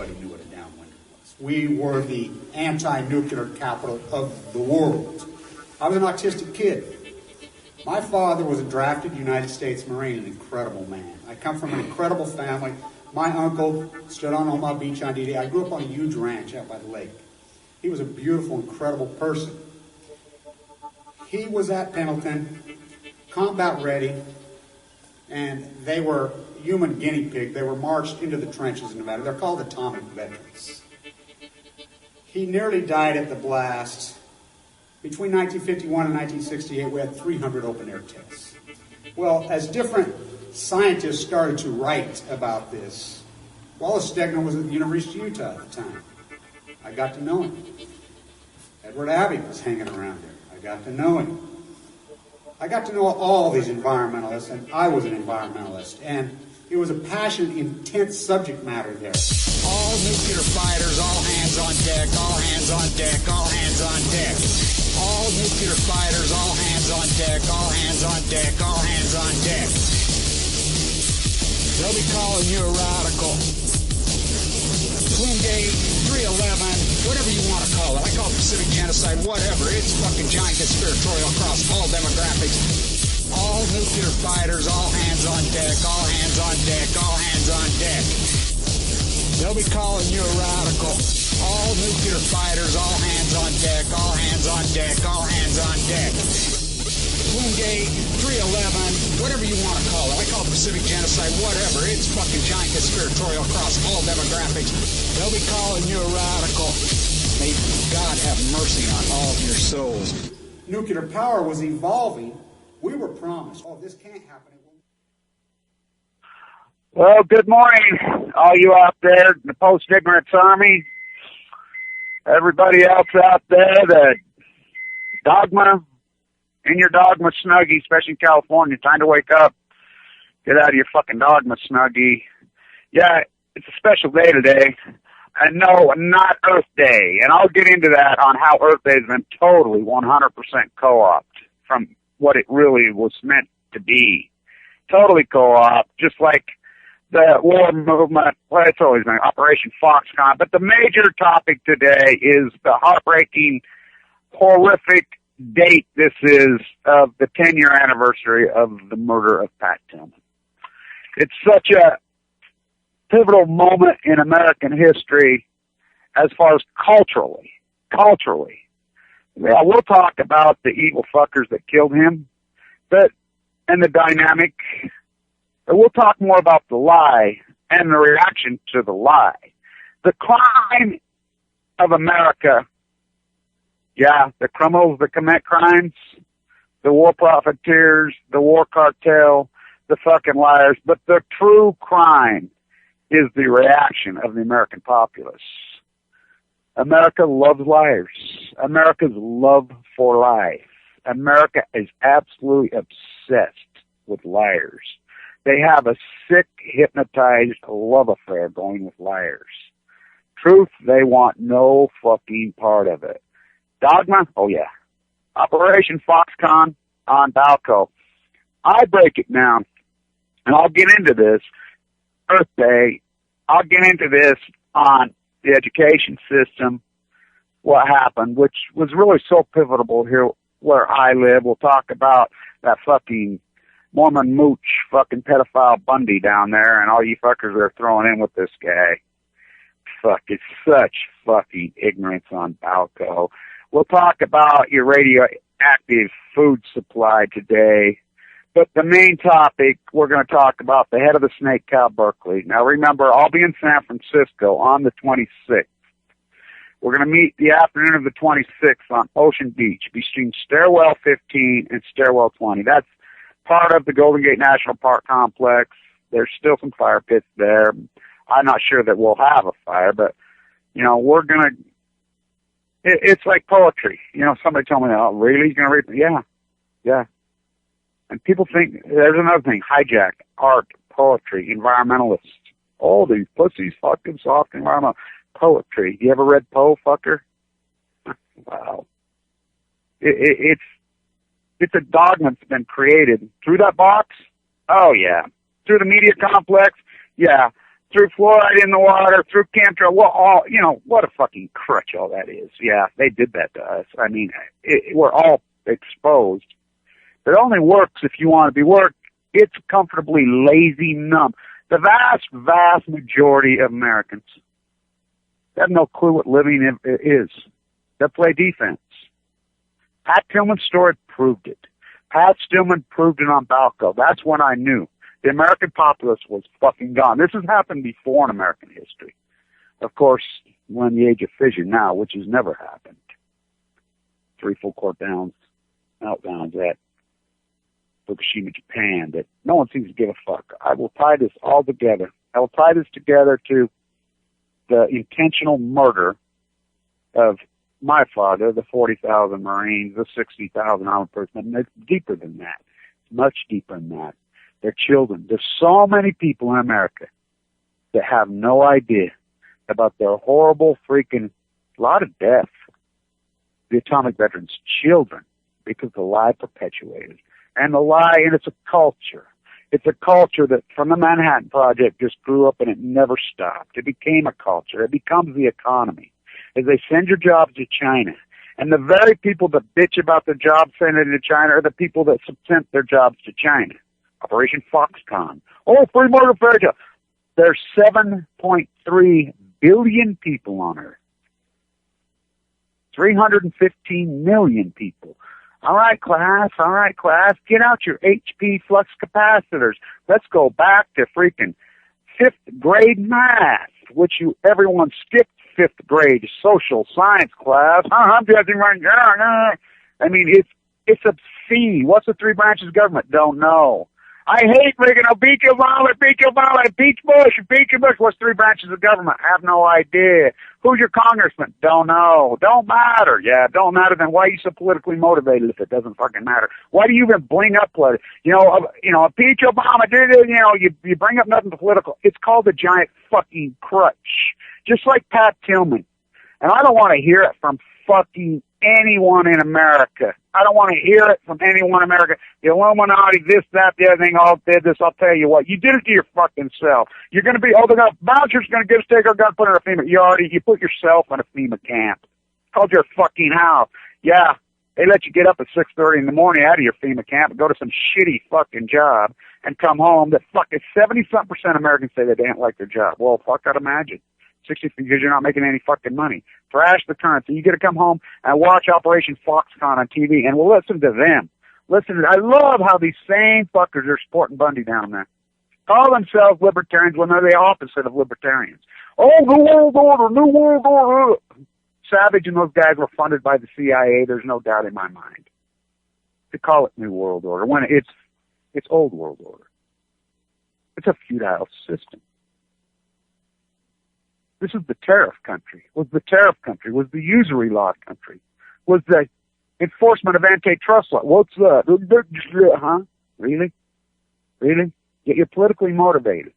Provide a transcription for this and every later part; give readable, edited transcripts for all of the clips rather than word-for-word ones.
everybody knew what a downwinder was. We were the anti-nuclear capital of the world. I was an autistic kid. My father was a drafted United States Marine, an incredible man. I come from an incredible family. My uncle stood on Omaha Beach on D-Day. I grew up on a huge ranch out by the lake. He was a beautiful, incredible person. He was at Pendleton, combat ready, and they were human guinea pig. They were marched into the trenches in Nevada. They're called atomic veterans. He nearly died at the blast. Between 1951 and 1968, we had 300 open-air tests. Well, as different scientists started to write about this, Wallace Stegner was at the University of Utah at the time. I got to know him. Edward Abbey was hanging around there. I got to know him. I got to know all these environmentalists, and I was an environmentalist, and it was a passionate, intense subject matter there. All nuclear fighters, all hands on deck, all hands on deck, all hands on deck. All nuclear fighters, all hands on deck, all hands on deck, all hands on deck. They'll be calling you a radical. Twingate, 311, whatever you want to call it. I call it Pacific genocide, whatever. It's fucking giant conspiratorial across all demographics. All nuclear fighters, all hands on deck, all hands on deck, all hands on deck. They'll be calling you a radical. All nuclear fighters, all hands on deck, all hands on deck, all hands on deck. Twingate, 311, whatever you want to call it. I call it Pacific genocide, whatever. It's fucking giant conspiratorial across all demographics. They'll be calling you a radical. May God have mercy on all of your souls. Nuclear power was evolving. We were promised, oh, this can't happen. Well, good morning, all you out there in the post-ignorance army. Everybody else out there that dogma, in your dogma snuggie, especially in California, time to wake up. Get out of your fucking dogma snuggie. Yeah, it's a special day today. And no, not Earth Day. And I'll get into that on how Earth Day has been totally 100% co-opted from what it really was meant to be. Totally co-opted, just like the war movement, well, it's always been Operation Foxconn. But the major topic today is the heartbreaking, horrific date this is of the 10-year anniversary of the murder of Pat Tillman. It's such a pivotal moment in American history as far as culturally. Yeah, we'll talk about the evil fuckers that killed him, and the dynamic. But we'll talk more about the lie and the reaction to the lie. The crime of America, yeah, the criminals that commit crimes, the war profiteers, the war cartel, the fucking liars, but the true crime is the reaction of the American populace. America loves liars. America's love for life. America is absolutely obsessed with liars. They have a sick, hypnotized love affair going with liars. Truth, they want no fucking part of it. Dogma? Oh yeah. Operation Foxconn on Balco. I break it down, and I'll get into this Earth Day. I'll get into this on the education system, what happened, which was really so pivotal here where I live. We'll talk about that fucking Mormon mooch fucking pedophile Bundy down there and all you fuckers that are throwing in with this guy. Fuck, it's such fucking ignorance on Balco. We'll talk about your radioactive food supply today. But the main topic, we're going to talk about the head of the snake, Cal Berkeley. Now remember, I'll be in San Francisco on the 26th. We're going to meet the afternoon of the 26th on Ocean Beach between Stairwell 15 and Stairwell 20. That's part of the Golden Gate National Park complex. There's still some fire pits there. I'm not sure that we'll have a fire, but, you know, we're going to, it's like poetry. You know, somebody told me, oh, really? You're going to read? Yeah. And people think, there's another thing, hijack, art, poetry, environmentalists. Oh, these pussies fucking soft environmental. Poetry. You ever read Poe, fucker? Wow. It's a dogma that's been created through that box. Oh, yeah. Through the media complex. Yeah. threw fluoride in the water, threw chemtrail. Well, all, you know, what a fucking crutch all that is. Yeah, they did that to us. I mean, we're all exposed. It only works if you want to be worked. It's comfortably lazy, numb. The vast, vast majority of Americans have no clue what living is. They play defense. Pat Tillman's story proved it. Pat Tillman proved it on Balco. That's when I knew the American populace was fucking gone. This has happened before in American history. Of course, we're in the age of fission now, which has never happened. 3 full court downs, meltdowns at Fukushima, Japan, that no one seems to give a fuck. I will tie this all together. I will tie this together to the intentional murder of my father, the 40,000 Marines, the 60,000 armed personnel. It's deeper than that. It's much deeper than that. Their children. There's so many people in America that have no idea about their horrible freaking lot of death. The atomic veterans' children, because the lie perpetuated. And the lie, and it's a culture. It's a culture that from the Manhattan Project just grew up and it never stopped. It became a culture. It becomes the economy. As they send your jobs to China. And the very people that bitch about their jobs sending to China are the people that sent their jobs to China. Operation Foxconn. Oh, free market fairy tale. There's 7.3 billion people on Earth. 315 million people. All right, class. Get out your HP flux capacitors. Let's go back to freaking 5th grade math, which everyone skipped 5th grade social science class. I'm judging right now. I mean, it's obscene. What's the 3 branches of government? Don't know. I hate freaking beat your mom, beach Bush. What's 3 branches of government? Have no idea. Who's your congressman? Don't know. Don't matter. Yeah, don't matter. Then why are you so politically motivated if it doesn't fucking matter? Why do you even bring up politics? Impeach Obama. You bring up nothing political. It's called a giant fucking crutch. Just like Pat Tillman. And I don't want to hear it from fucking anyone in America. I don't want to hear it from anyone in America. The Illuminati, this, that, the other thing, all did this. I'll tell you what. You did it to your fucking self. You're going to be, vouchers going to get us take our gun, put in a FEMA. You put yourself in a FEMA camp. It's called your fucking house. Yeah, they let you get up at 6:30 in the morning out of your FEMA camp and go to some shitty fucking job and come home. That fucking 70-something% of Americans say they don't like their job. Well, fuck, I'd imagine. 60 because you're not making any fucking money. Thrash the currency. You get to come home and watch Operation Foxconn on TV, and we'll listen to them. I love how these same fuckers are supporting Bundy down there. Call themselves libertarians when they're the opposite of libertarians. Oh, New World Order. Savage and those guys were funded by the CIA. There's no doubt in my mind. To call it New World Order when it's Old World Order. It's a feudal system. This is the tariff country. Was the usury law country. Was the enforcement of antitrust law. What's that? Huh? Really? You're politically motivated.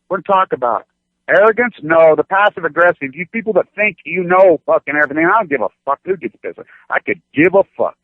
We're going to talk about arrogance? No. The passive aggressive. You people that think you know fucking everything. I don't give a fuck who gets pissed. I could give a fuck.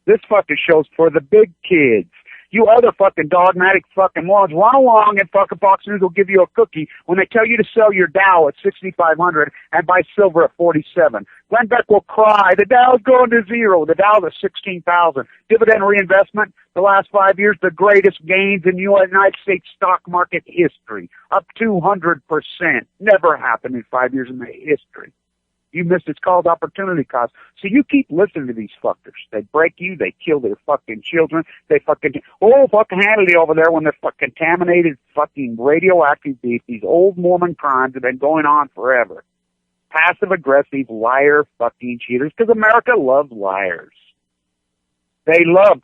This fucking show's for the big kids. You other fucking dogmatic fucking morons, run along and fucking Fox News will give you a cookie when they tell you to sell your Dow at 6,500 and buy silver at 47. Glenn Beck will cry, the Dow's going to zero. The Dow's at 16,000. Dividend reinvestment, the last 5 years, the greatest gains in United States stock market history. Up 200%. Never happened in 5 years in the history. You missed. It's called opportunity cost. So you keep listening to these fuckers. They break you. They kill their fucking children. They fucking fucking Hannity over there when they're contaminated fucking radioactive beef. These old Mormon crimes have been going on forever. Passive aggressive liar fucking cheaters because America loves liars. They love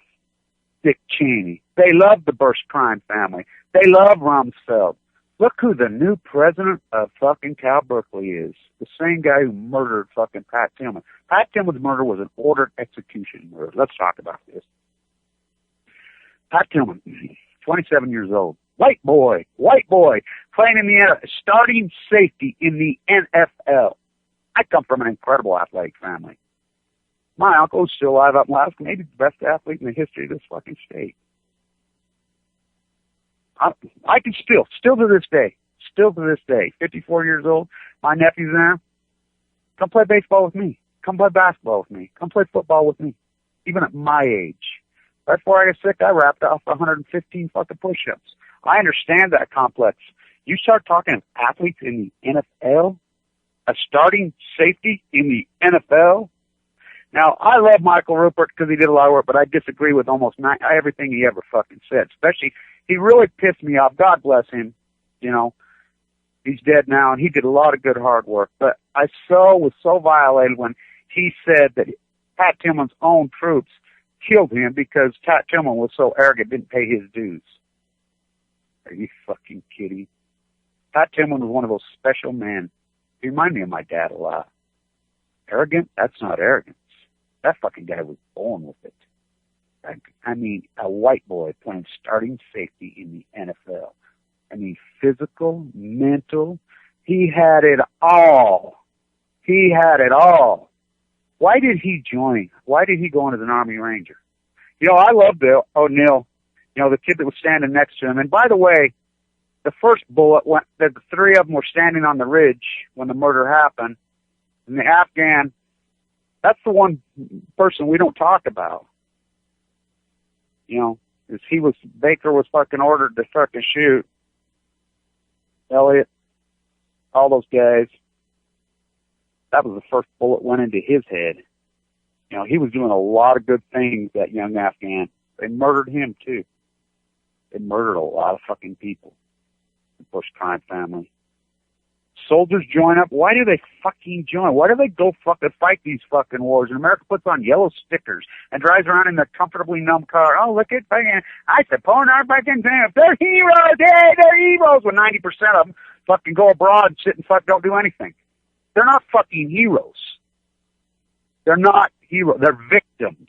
Dick Cheney. They love the Bush crime family. They love Rumsfeld. Look who the new president of fucking Cal Berkeley is. The same guy who murdered fucking Pat Tillman. Pat Tillman's murder was an ordered execution murder. Let's talk about this. Pat Tillman, 27 years old. White boy, playing in the starting safety in the NFL. I come from an incredible athletic family. My uncle's still alive up in Alaska, maybe the best athlete in the history of this fucking state. I can still to this day, still to this day, 54 years old, my nephew's there. Come play baseball with me. Come play basketball with me. Come play football with me. Even at my age. Right before I got sick, I wrapped off 115 fucking push-ups. I understand that complex. You start talking of athletes in the NFL, a starting safety in the NFL. Now, I love Michael Rupert because he did a lot of work, but I disagree with almost everything he ever fucking said. Especially, he really pissed me off. God bless him. You know, he's dead now, and he did a lot of good hard work. But I was so violated when he said that Pat Tillman's own troops killed him because Pat Tillman was so arrogant, didn't pay his dues. Are you fucking kidding? Pat Tillman was one of those special men. He reminded me of my dad a lot. Arrogant? That's not arrogance. That fucking guy was born with it. I mean, a white boy playing starting safety in the NFL. I mean, physical, mental. He had it all. He had it all. Why did he join? Why did he go in as an Army Ranger? You know, I love Bill O'Neill, you know, the kid that was standing next to him. And by the way, the first bullet went, the three of them were standing on the ridge when the murder happened. And the Afghan, that's the one person we don't talk about. You know, is Baker was fucking ordered to fucking shoot. Elliott, all those guys. That was the first bullet went into his head. You know, he was doing a lot of good things, that young Afghan. They murdered him, too. They murdered a lot of fucking people. The Bush crime family. Soldiers join up. Why do they fucking join? Why do they go fucking fight these fucking wars? And America puts on yellow stickers and drives around in their comfortably numb car. Oh, look at fucking, I support our fucking team. They're heroes. Hey, they're heroes. When 90% of them fucking go abroad and sit and don't do anything. They're not fucking heroes. They're not heroes. They're victims.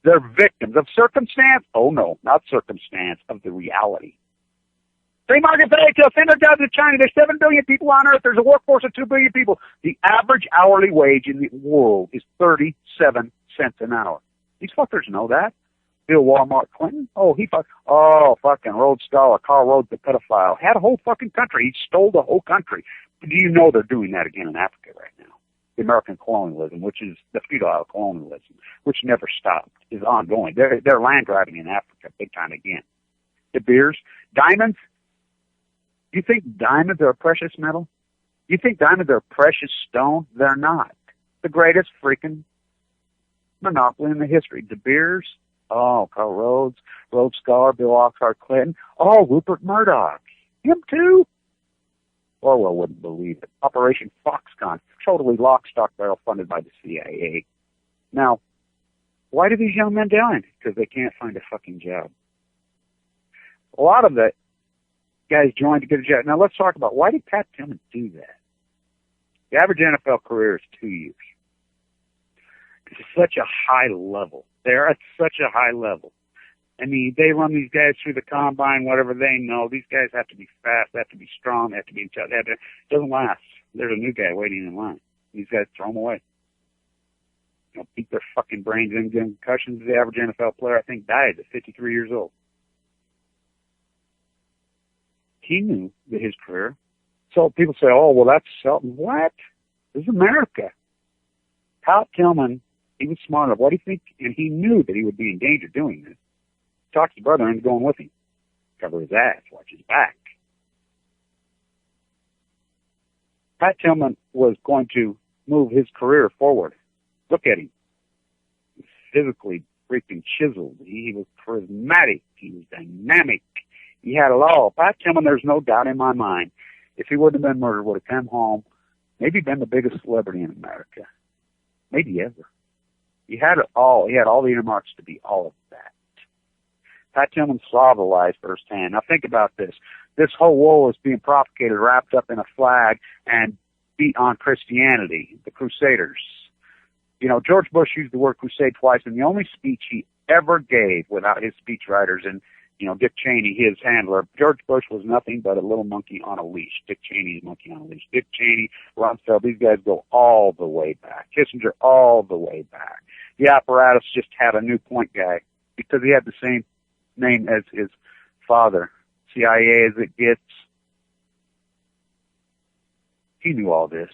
They're victims of circumstance. Oh no, not circumstance, of the reality. Free market today, send our jobs to China. There's 7 billion people on Earth. There's a workforce of 2 billion people. The average hourly wage in the world is 37 cents an hour. These fuckers know that. Bill Walmart Clinton. Fucking Rhodes Scholar, Carl Rhodes, the pedophile. Had a whole fucking country. He stole the whole country. Do you know they're doing that again in Africa right now? The American colonialism, which is the feudal colonialism, which never stopped, is ongoing. They're land grabbing in Africa big time again. De Beers, diamonds. You think diamonds are a precious metal? You think diamonds are a precious stone? They're not. The greatest freaking monopoly in the history. De Beers, Carl Rhodes, Rhodes Scholar, Bill Oxford Clinton, Rupert Murdoch. Him too? Orwell wouldn't believe it. Operation Foxconn, totally lock, stock, barrel funded by the CIA. Now, why do these young men join? Because they can't find a fucking job. A lot of the guys joined to get a job. Now let's talk about, why did Pat Tillman do that? The average NFL career is 2 years. It's such a high level. They're at such a high level. I mean, they run these guys through the combine, whatever they know. These guys have to be fast, they have to be strong, they have to be intelligent. It doesn't last. There's a new guy waiting in line. These guys throw them away. You know, beat their fucking brains in, give them concussions. The average NFL player, I think, died at 53 years old. He knew that his career. So people say, that's something. What? This is America. Pat Tillman, he was smart enough. What do you think? And he knew that he would be in danger doing this. Talked his brother into going with him. Cover his ass, watch his back. Pat Tillman was going to move his career forward. Look at him. He's physically freaking chiseled. He was charismatic. He was dynamic. He had it all. Pat Tillman, there's no doubt in my mind, if he wouldn't have been murdered, would have come home, maybe been the biggest celebrity in America. Maybe ever. He had it all. He had all the earmarks to be all of that. Pat Tillman saw the lies firsthand. Now think about this. This whole war was being propagated, wrapped up in a flag, and beat on Christianity, the Crusaders. You know, George Bush used the word crusade twice, and the only speech he ever gave without his speechwriters and, you know, Dick Cheney, his handler. George Bush was nothing but a little monkey on a leash. Dick Cheney's monkey on a leash. Dick Cheney, Rumsfeld, these guys go all the way back. Kissinger, all the way back. The apparatus just had a new point guy because he had the same name as his father. CIA as it gets. He knew all this.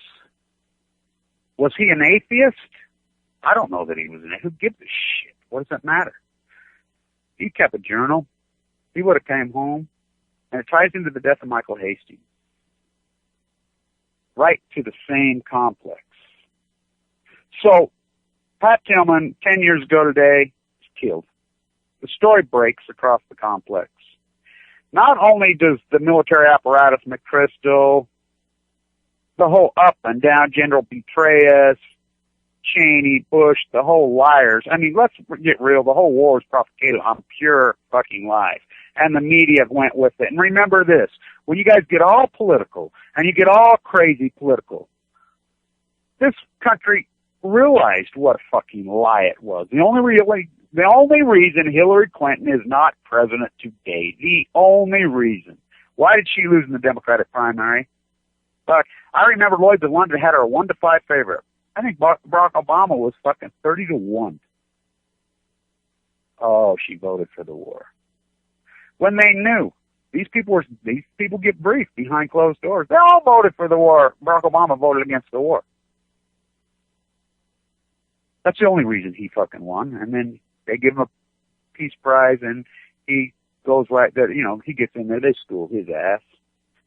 Was he an atheist? I don't know that he was an atheist. Who gives a shit? What does that matter? He kept a journal. He would have came home. And it ties into the death of Michael Hastings. Right to the same complex. So, Pat Tillman, 10 years ago today, is killed. The story breaks across the complex. Not only does the military apparatus, McChrystal, the whole up and down, General Petraeus, Cheney, Bush, the whole liars. I mean, let's get real. The whole war is propagated on pure fucking lies. And the media went with it. And remember this, when you guys get all political and you get all crazy political, this country realized what a fucking lie it was. The only reason Hillary Clinton is not president today, the only reason. Why did she lose in the Democratic primary? I remember Lloyd de London had her a 1-5 favorite. I think Barack Obama was fucking 30-1. Oh, she voted for the war. When they knew these people get briefed behind closed doors. They all voted for the war. Barack Obama voted against the war. That's the only reason he fucking won. And then they give him a peace prize, and he goes right there. You know, he gets in there. They school his ass.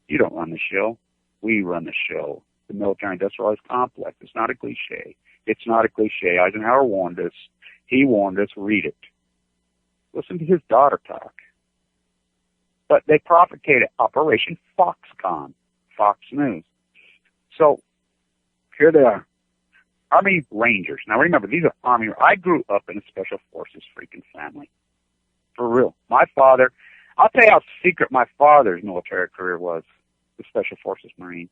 You don't run the show. We run the show. The military-industrialized complex. It's not a cliche. It's not a cliche. Eisenhower warned us. He warned us. Read it. Listen to his daughter talk. But they propagated Operation Foxconn, Fox News. So here they are. Army Rangers. Now remember, these are Army. I grew up in a Special Forces freaking family. For real. My father, I'll tell you how secret my father's military career was, the Special Forces Marine.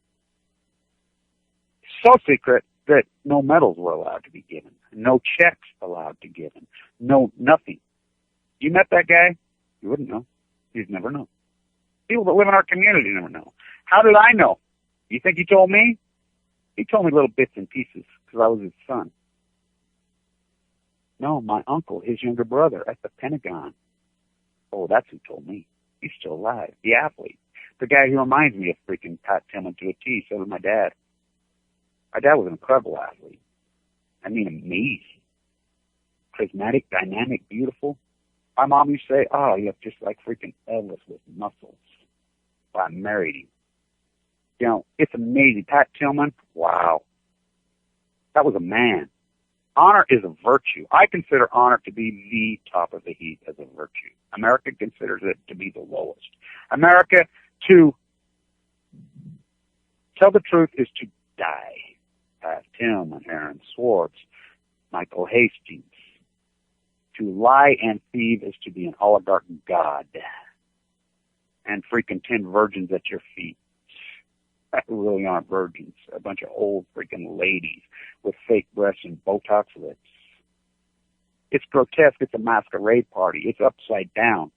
So secret that no medals were allowed to be given. No checks allowed to be given. No, nothing. You met that guy? You wouldn't know. You'd never know. People that live in our community never know. How did I know? You think he told me? He told me little bits and pieces because I was his son. No, my uncle, his younger brother at the Pentagon. Oh, that's who told me. He's still alive. The athlete. The guy who reminds me of freaking Pat Tillman to a T. So did my dad. My dad was an incredible athlete. I mean, amazing. Charismatic, dynamic, beautiful. My mom used to say, oh, you look just like freaking Elvis with muscles. Well, I married him. You know, it's amazing. Pat Tillman, wow. That was a man. Honor is a virtue. I consider honor to be the top of the heap as a virtue. America considers it to be the lowest. America, to tell the truth, is to die. Pat Tillman, Aaron Swartz, Michael Hastings. To lie and thieve is to be an oligarch god. And freaking 10 virgins at your feet. That really aren't virgins. A bunch of old freaking ladies with fake breasts and Botox lips. It's grotesque. It's a masquerade party. It's upside down.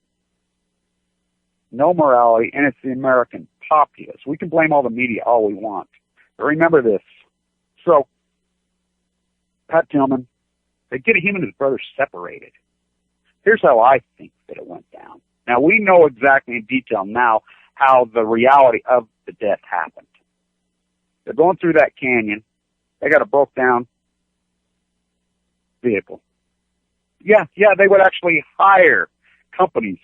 No morality, and it's the American populace. We can blame all the media all we want. But remember this. So, Pat Tillman, they get him and his brother separated. Here's how I think that it went down. Now, we know exactly in detail now how the reality of the death happened. They're going through that canyon. They got a broke down vehicle. Yeah, they would actually hire companies.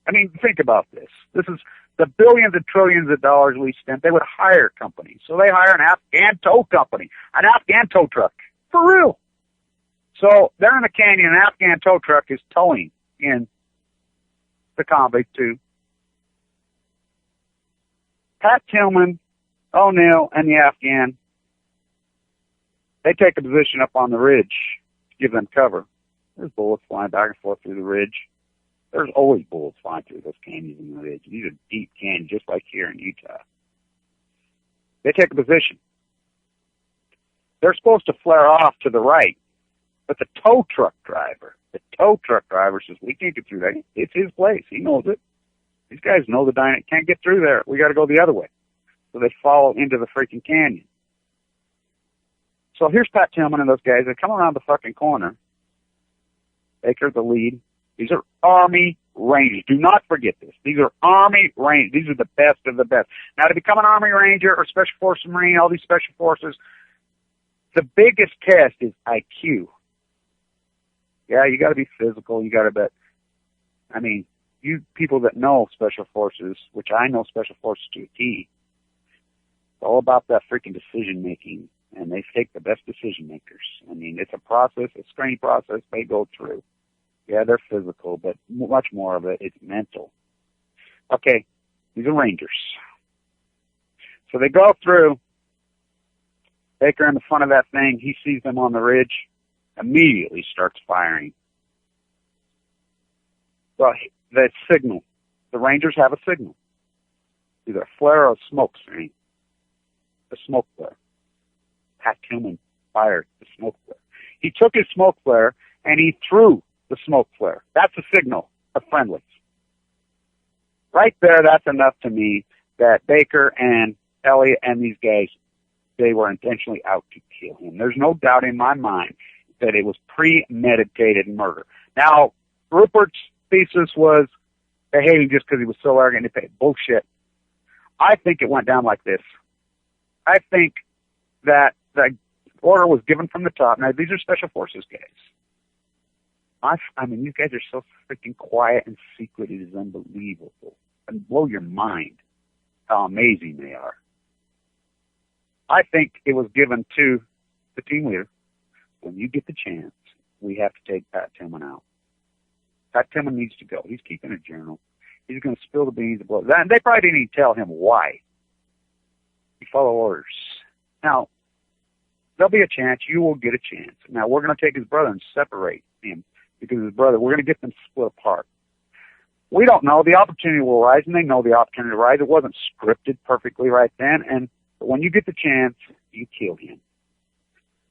I mean, think about this. This is the billions and trillions of dollars we spent. They would hire companies. So they hire an Afghan tow company, an Afghan tow truck. For real. So they're in the canyon, an Afghan tow truck is towing in the convict to Pat Tillman, O'Neill, and the Afghan. They take a position up on the ridge to give them cover. There's bullets flying back and forth through the ridge. There's always bullets flying through those canyons and the ridge. These are deep canyons, just like here in Utah. They take a position. They're supposed to flare off to the right. But the tow truck driver says, we can't get through that. It's his place. He knows it. These guys know the dynamic. Can't get through there. We got to go the other way. So they follow into the freaking canyon. So here's Pat Tillman and those guys. They come around the fucking corner. Baker, the lead. These are Army Rangers. Do not forget this. These are Army Rangers. These are the best of the best. Now, to become an Army Ranger or Special Forces Marine, all these Special Forces, the biggest test is IQ. Yeah, you got to be physical. You got to bet. I mean, you people that know Special Forces, which I know Special Forces to a T, it's all about that freaking decision making, and they take the best decision makers. I mean, it's a process, a screening process they go through. Yeah, they're physical, but much more of it is mental. Okay, these are Rangers. So they go through. Baker in the front of that thing, he sees them on the ridge, immediately starts firing. Well, the signal. The Rangers have a signal. Either a flare or a smoke screen. The smoke flare. Pat Tillman fired the smoke flare. He took his smoke flare and he threw the smoke flare. That's a signal of friendlies. Right there, that's enough to me that Baker and Elliott and these guys, they were intentionally out to kill him. There's no doubt in my mind that it was premeditated murder. Now, Rupert's thesis was they hated him just because he was so arrogant. They paid bullshit. I think it went down like this. I think that the order was given from the top. Now, these are Special Forces guys. I mean, these guys are so freaking quiet and secret. It is unbelievable. And blow your mind how amazing they are. I think it was given to the team leader. When you get the chance, we have to take Pat Tillman out. Pat Tillman needs to go. He's keeping a journal. He's going to spill the beans of blood. They probably didn't even tell him why. He followed orders. Now, there'll be a chance. You will get a chance. Now, we're going to take his brother and separate him because his brother, we're going to get them split apart. We don't know. The opportunity will rise, and they know the opportunity will rise. It wasn't scripted perfectly right then, but when you get the chance, you kill him.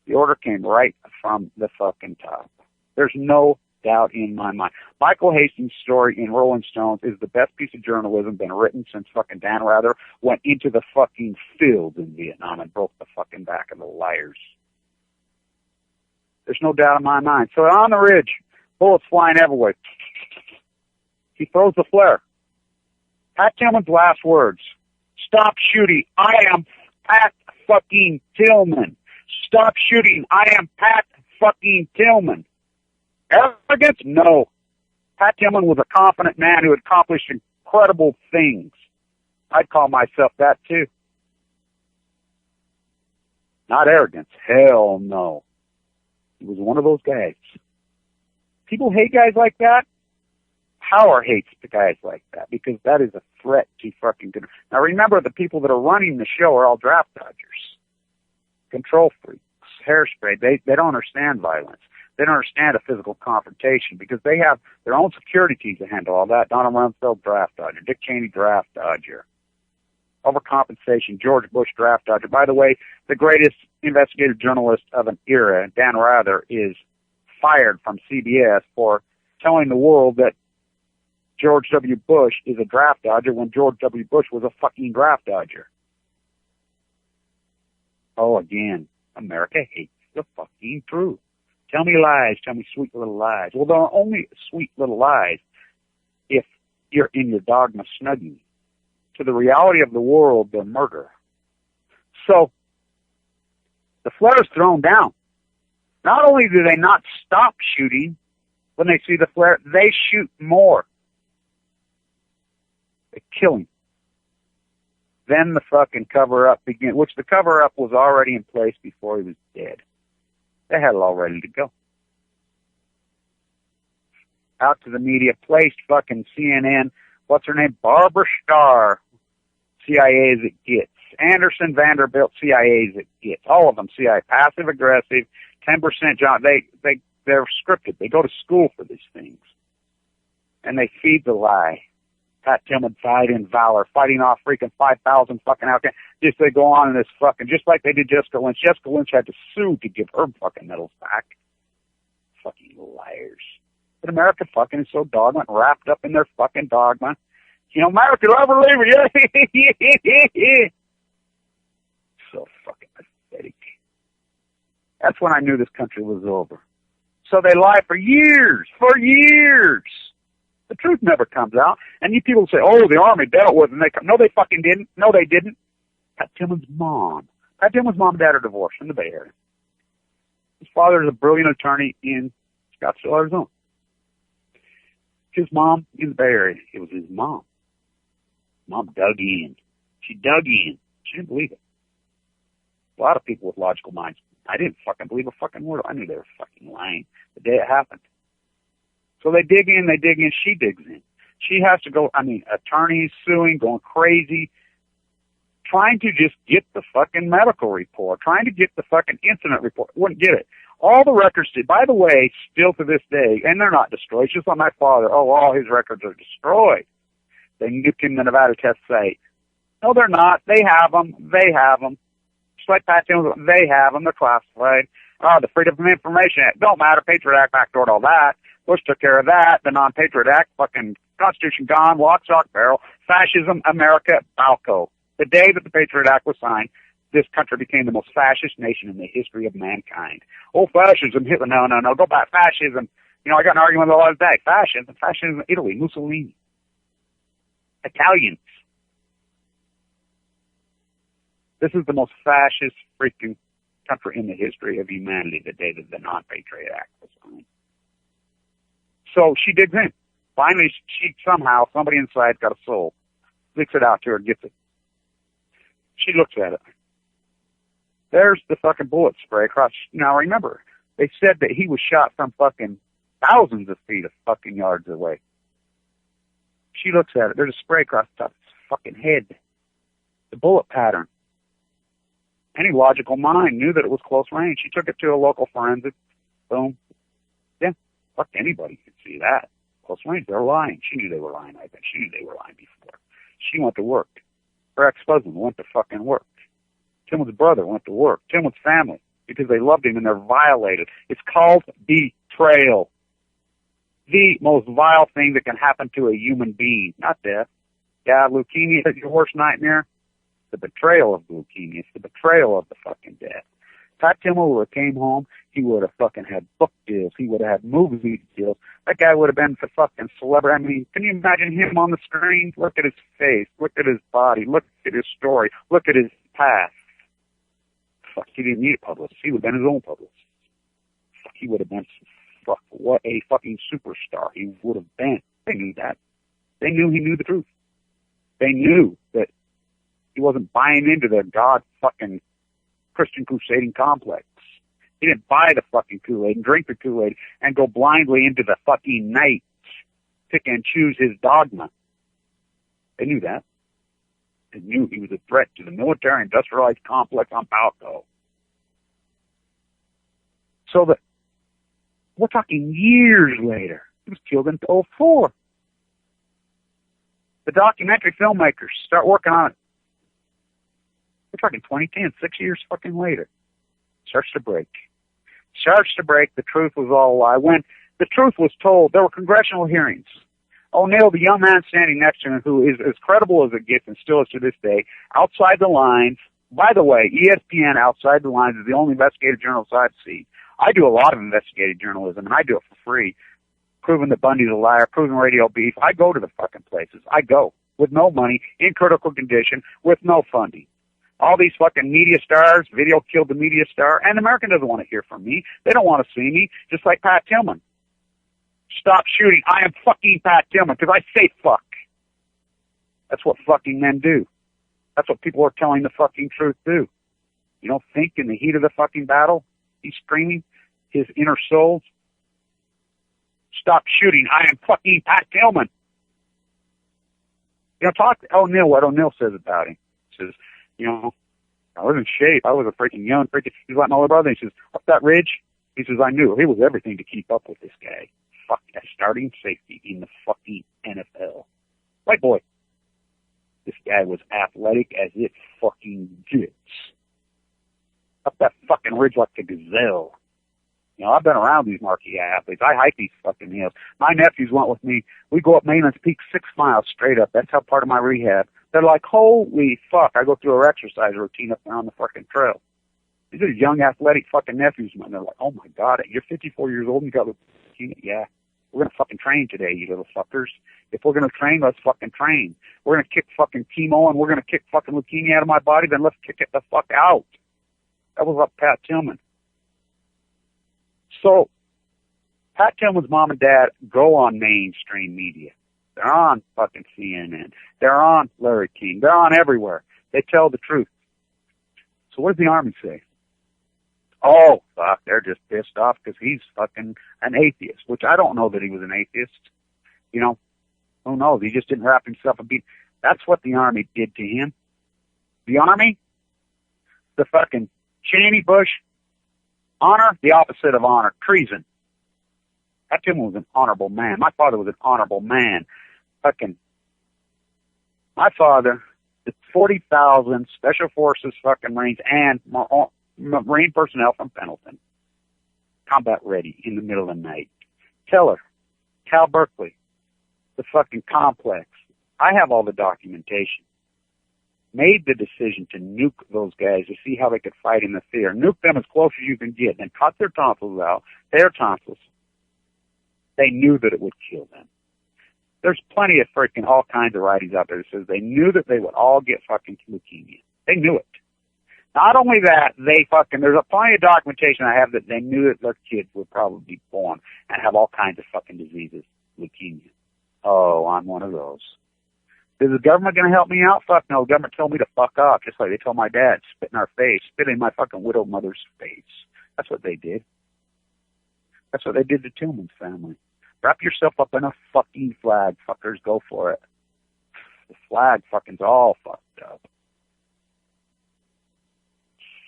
The order came right from the fucking top. There's no doubt in my mind. Michael Hastings' story in Rolling Stones is the best piece of journalism been written since fucking Dan Rather went into the fucking field in Vietnam and broke the fucking back of the liars. There's no doubt in my mind. So on the ridge, bullets flying everywhere. He throws the flare. Pat Tillman's last words. Stop shooting. I am Pat fucking Tillman. Stop shooting. I am Pat fucking Tillman. Arrogance? No. Pat Tillman was a confident man who had accomplished incredible things. I'd call myself that too. Not arrogance. Hell no. He was one of those guys. People hate guys like that. Power hates the guys like that because that is a threat to fucking good. Now remember, the people that are running the show are all draft dodgers, control freaks, hairspray. They don't understand violence. They don't understand a physical confrontation because they have their own security teams to handle all that. Donald Rumsfeld, draft dodger. Dick Cheney, draft dodger. Overcompensation, George Bush, draft dodger. By the way, the greatest investigative journalist of an era, Dan Rather, is fired from CBS for telling the world that George W. Bush is a draft dodger when George W. Bush was a fucking draft dodger. Oh, again, America hates the fucking truth. Tell me lies. Tell me sweet little lies. Well, they're only sweet little lies if you're in your dogma snuggie. To the reality of the world, they're murder. So, the flare is thrown down. Not only do they not stop shooting when they see the flare, they shoot more. They kill him. Then the fucking cover-up begins, which the cover-up was already in place before he was dead. They had it all ready to go. Out to the media, placed fucking CNN, what's her name? Barbara Starr, CIA as it gets. Anderson, Vanderbilt, CIA as it gets. All of them CIA, passive-aggressive, 10% John. They're scripted. They go to school for these things. And they feed the lie. Pat Tillman died in valor, fighting off freaking 5,000 fucking Afghans. Just they go on in this fucking, just like they did Jessica Lynch. Jessica Lynch had to sue to give her fucking medals back. Fucking liars. But America fucking is so dogma, wrapped up in their fucking dogma. You know, America, love or leave it. Yeah. So fucking pathetic. That's when I knew this country was over. So they lie for years. The truth never comes out. And you people say, oh, the Army dealt with it. No, they fucking didn't. No, they didn't. Pat Tillman's mom. Pat Tillman's mom and dad are divorced in the Bay Area. His father is a brilliant attorney in Scottsdale, Arizona. His mom in the Bay Area. It was his mom. Mom dug in. She dug in. She didn't believe it. A lot of people with logical minds. I didn't fucking believe a fucking word. I knew they were fucking lying the day it happened. So they dig in, she digs in. She has to go, attorneys suing, going crazy, trying to just get the fucking medical report, trying to get the fucking incident report. Wouldn't get it. All the records, by the way, still to this day, and they're not destroyed, it's just like my father, all his records are destroyed. They nuked him the Nevada test site. No, they're not. They have them. Just like Pat Tillman, they have them. They're classified. The Freedom of Information Act. Don't matter. Patriot Act backdoored all that. Bush took care of that. The non-Patriot Act, fucking Constitution gone, lock, stock, barrel. Fascism, America, Balco. The day that the Patriot Act was signed, this country became the most fascist nation in the history of mankind. Oh, fascism, Hitler. No. Go back. Fascism. I got an argument with a lot of that. Fascism, Italy, Mussolini. Italians. This is the most fascist freaking country in the history of humanity the day that the non-Patriot Act was signed. So she digs in. Finally, somebody inside got a soul, leaks it out to her, gets it. She looks at it. There's the fucking bullet spray across. Now remember, they said that he was shot from fucking thousands of feet of fucking yards away. She looks at it. There's a spray across the top of his fucking head. The bullet pattern. Any logical mind knew that it was close range. She took it to a local forensic. Boom. Yeah. Fuck, anybody could see that. Close range. They're lying. She knew they were lying, I think. She knew they were lying before. She went to work. Her ex-husband went to fucking work. Tillman's brother went to work. Tillman's family, because they loved him and they're violated. It's called betrayal. The most vile thing that can happen to a human being. Not death. Yeah, leukemia is your worst nightmare. The betrayal of leukemia. It's the betrayal of the fucking death. Pat Tillman would have came home. He would have fucking had book deals. He would have had movie deals. That guy would have been the fucking celebrity. Can you imagine him on the screen? Look at his face. Look at his body. Look at his story. Look at his past. Fuck, he didn't need a publicist. He would have been his own publicist. Fuck, he would have been, what a fucking superstar he would have been. They knew that. They knew he knew the truth. They knew that he wasn't buying into the God fucking Christian crusading complex. He didn't buy the fucking Kool-Aid and drink the Kool-Aid and go blindly into the fucking night, pick and choose his dogma. They knew that. They knew he was a threat to the military industrialized complex on Balco. So that we're talking years later. He was killed in 2004. The documentary filmmakers start working on it. We're talking 2010, 6 years fucking later. Starts to break. The truth was all a lie. When the truth was told, there were congressional hearings. O'Neill, the young man standing next to him, who is as credible as it gets and still is to this day, outside the lines. By the way, ESPN Outside the Lines is the only investigative journalist I've seen. I do a lot of investigative journalism, and I do it for free. Proving that Bundy's a liar, proving radio beef. I go to the fucking places. I go. With no money, in critical condition, with no funding. All these fucking media stars, video killed the media star, and America doesn't want to hear from me. They don't want to see me, just like Pat Tillman. Stop shooting. I am fucking Pat Tillman, because I say fuck. That's what fucking men do. That's what people are telling the fucking truth do. You don't think in the heat of the fucking battle, he's screaming his inner soul? Stop shooting. I am fucking Pat Tillman. Talk to O'Neill, what O'Neill says about him. He says, I was in shape. I was a freaking young freaking. He's like my little brother. He says, up that ridge? He says, I knew. It was everything to keep up with this guy. Fuck, a starting safety in the fucking NFL. White boy. This guy was athletic as it fucking gets. Up that fucking ridge like a gazelle. I've been around these marquee athletes. I hike these fucking hills. My nephews went with me. We go up Mainland's Peak 6 miles straight up. That's how part of my rehab. They're like, holy fuck. I go through our exercise routine up there on the fucking trail. These are young athletic fucking nephews. And they're like, oh my God, you're 54 years old and you got leukemia? Yeah. We're gonna fucking train today, you little fuckers. If we're gonna train, let's fucking train. We're gonna kick fucking chemo and we're gonna kick fucking leukemia out of my body, then let's kick it the fuck out. That was up Pat Tillman. So, Pat Tillman's mom and dad go on mainstream media. They're on fucking CNN. They're on Larry King. They're on everywhere. They tell the truth. So what does the Army say? Oh, fuck, they're just pissed off because he's fucking an atheist, which I don't know that he was an atheist. You know, who knows? He just didn't wrap himself in beat. That's what the Army did to him. The Army, the fucking Cheney Bush, honor, the opposite of honor, treason. That Tim was an honorable man. My father was an honorable man. Fucking, my father, the 40,000 Special Forces fucking Marines and Marine personnel from Pendleton, combat ready in the middle of the night. Teller, Cal Berkeley, the fucking complex. I have all the documentation. Made the decision to nuke those guys to see how they could fight in the theater. Nuke them as close as you can get, then cut their tonsils out, their tonsils. They knew that it would kill them. There's plenty of freaking all kinds of writings out there that says they knew that they would all get fucking leukemia. They knew it. Not only that, there's plenty of documentation I have that they knew that their kids would probably be born and have all kinds of fucking diseases, leukemia. Oh, I'm one of those. Is the government going to help me out? Fuck no. The government told me to fuck off, just like they told my dad, spit in our face, spit in my fucking widowed mother's face. That's what they did. That's what they did to Tillman's family. Wrap yourself up in a fucking flag, fuckers. Go for it. The flag fucking's all fucked up.